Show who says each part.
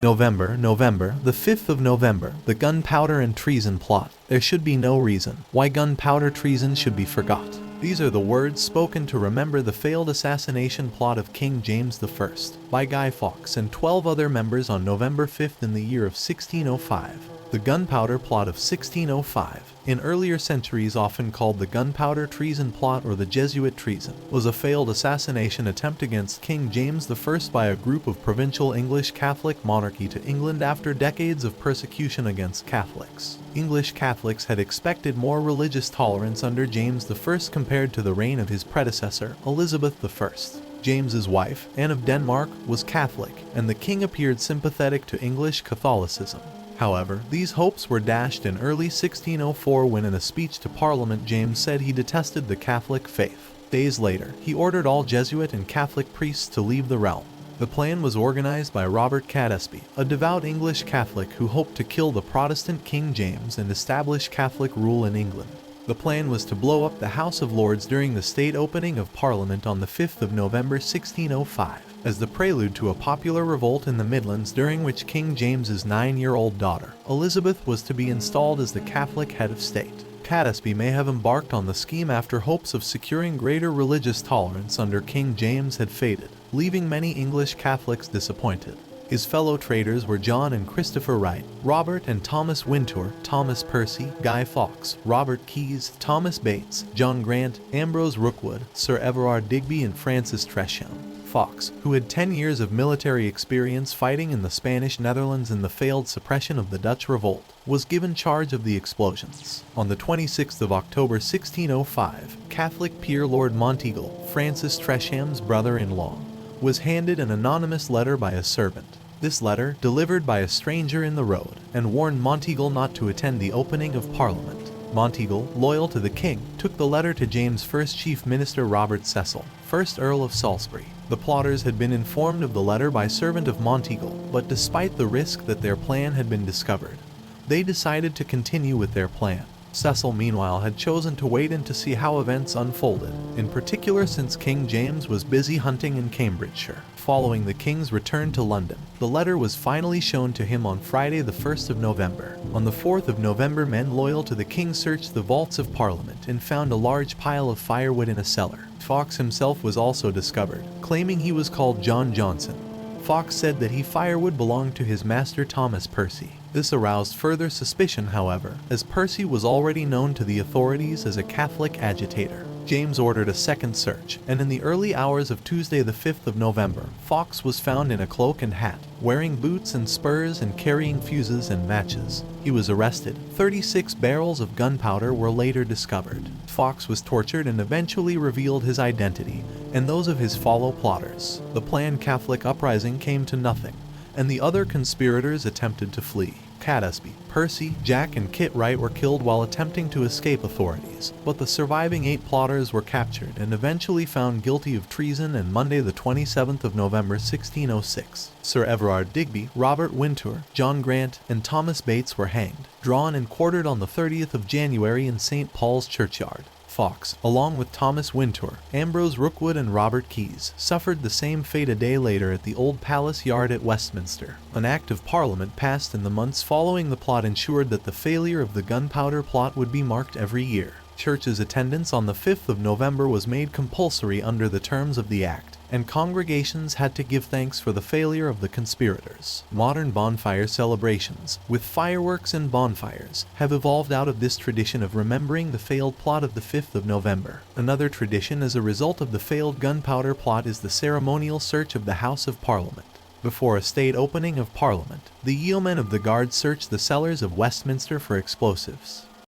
Speaker 1: November, the 5th of November, the gunpowder and treason plot. There should be no reason why gunpowder treason should be forgot. These are the words spoken to remember the failed assassination plot of King James I by Guy Fawkes and 12 other members on November 5th in the year of 1605. The gunpowder plot of 1605, in earlier centuries often called the gunpowder treason plot or the Jesuit treason, was a failed assassination attempt against King James I by a group of provincial English Catholic monarchy to England after decades of persecution against Catholics. English Catholics had expected more religious tolerance under James I compared to the reign of his predecessor, Elizabeth I. James's wife, Anne of Denmark, was Catholic, and the king appeared sympathetic to English Catholicism. However, these hopes were dashed in early 1604 when in a speech to Parliament James said he detested the Catholic faith. Days later, he ordered all Jesuit and Catholic priests to leave the realm. The plan was organized by Robert Catesby, a devout English Catholic who hoped to kill the Protestant King James and establish Catholic rule in England. The plan was to blow up the House of Lords during the state opening of Parliament on the 5th of November 1605, as the prelude to a popular revolt in the Midlands during which King James's 9-year-old daughter, Elizabeth, was to be installed as the Catholic head of state. Catesby may have embarked on the scheme after hopes of securing greater religious tolerance under King James had faded, leaving many English Catholics disappointed. His fellow traitors were John and Christopher Wright, Robert and Thomas Wintour, Thomas Percy, Guy Fawkes, Robert Keyes, Thomas Bates, John Grant, Ambrose Rookwood, Sir Everard Digby and Francis Tresham. Fawkes, who had 10 years of military experience fighting in the Spanish Netherlands in the failed suppression of the Dutch revolt, was given charge of the explosions. On the 26th of October 1605, Catholic peer Lord Monteagle, Francis Tresham's brother-in-law, was handed an anonymous letter by a servant. This letter, delivered by a stranger in the road, and warned Monteagle not to attend the opening of Parliament. Monteagle, loyal to the king, took the letter to James' first chief minister Robert Cecil, 1st Earl of Salisbury. The plotters had been informed of the letter by servant of Monteagle, but despite the risk that their plan had been discovered, they decided to continue with their plan. Cecil, meanwhile, had chosen to wait in to see how events unfolded, in particular since King James was busy hunting in Cambridgeshire. Following the king's return to London, the letter was finally shown to him on Friday the 1st of November. On the 4th of November, men loyal to the king searched the vaults of Parliament and found a large pile of firewood in a cellar. Fawkes himself was also discovered, claiming he was called John Johnson. Fawkes said that firewood belonged to his master Thomas Percy. This aroused further suspicion, however, as Percy was already known to the authorities as a Catholic agitator. James ordered a second search, and in the early hours of Tuesday the 5th of November, Fawkes was found in a cloak and hat, wearing boots and spurs and carrying fuses and matches. He was arrested. 36 barrels of gunpowder were later discovered. Fawkes was tortured and eventually revealed his identity and those of his fellow plotters. The planned Catholic uprising came to nothing, and the other conspirators attempted to flee. Catesby, Percy, Jack and Kit Wright were killed while attempting to escape authorities, but the surviving 8 plotters were captured and eventually found guilty of treason on Monday the 27th of November 1606. Sir Everard Digby, Robert Wintour, John Grant, and Thomas Bates were hanged, drawn and quartered on the 30th of January in St. Paul's Churchyard. Fawkes, along with Thomas Wintour, Ambrose Rookwood and Robert Keyes, suffered the same fate a day later at the Old Palace Yard at Westminster. An Act of Parliament passed in the months following the plot ensured that the failure of the gunpowder plot would be marked every year. Churches' attendance on the 5th of November was made compulsory under the terms of the Act, and congregations had to give thanks for the failure of the conspirators. Modern bonfire celebrations, with fireworks and bonfires, have evolved out of this tradition of remembering the failed plot of the 5th of November. Another tradition as a result of the failed gunpowder plot is the ceremonial search of the House of Parliament. Before a state opening of Parliament, the yeomen of the Guard searched the cellars of Westminster for explosives.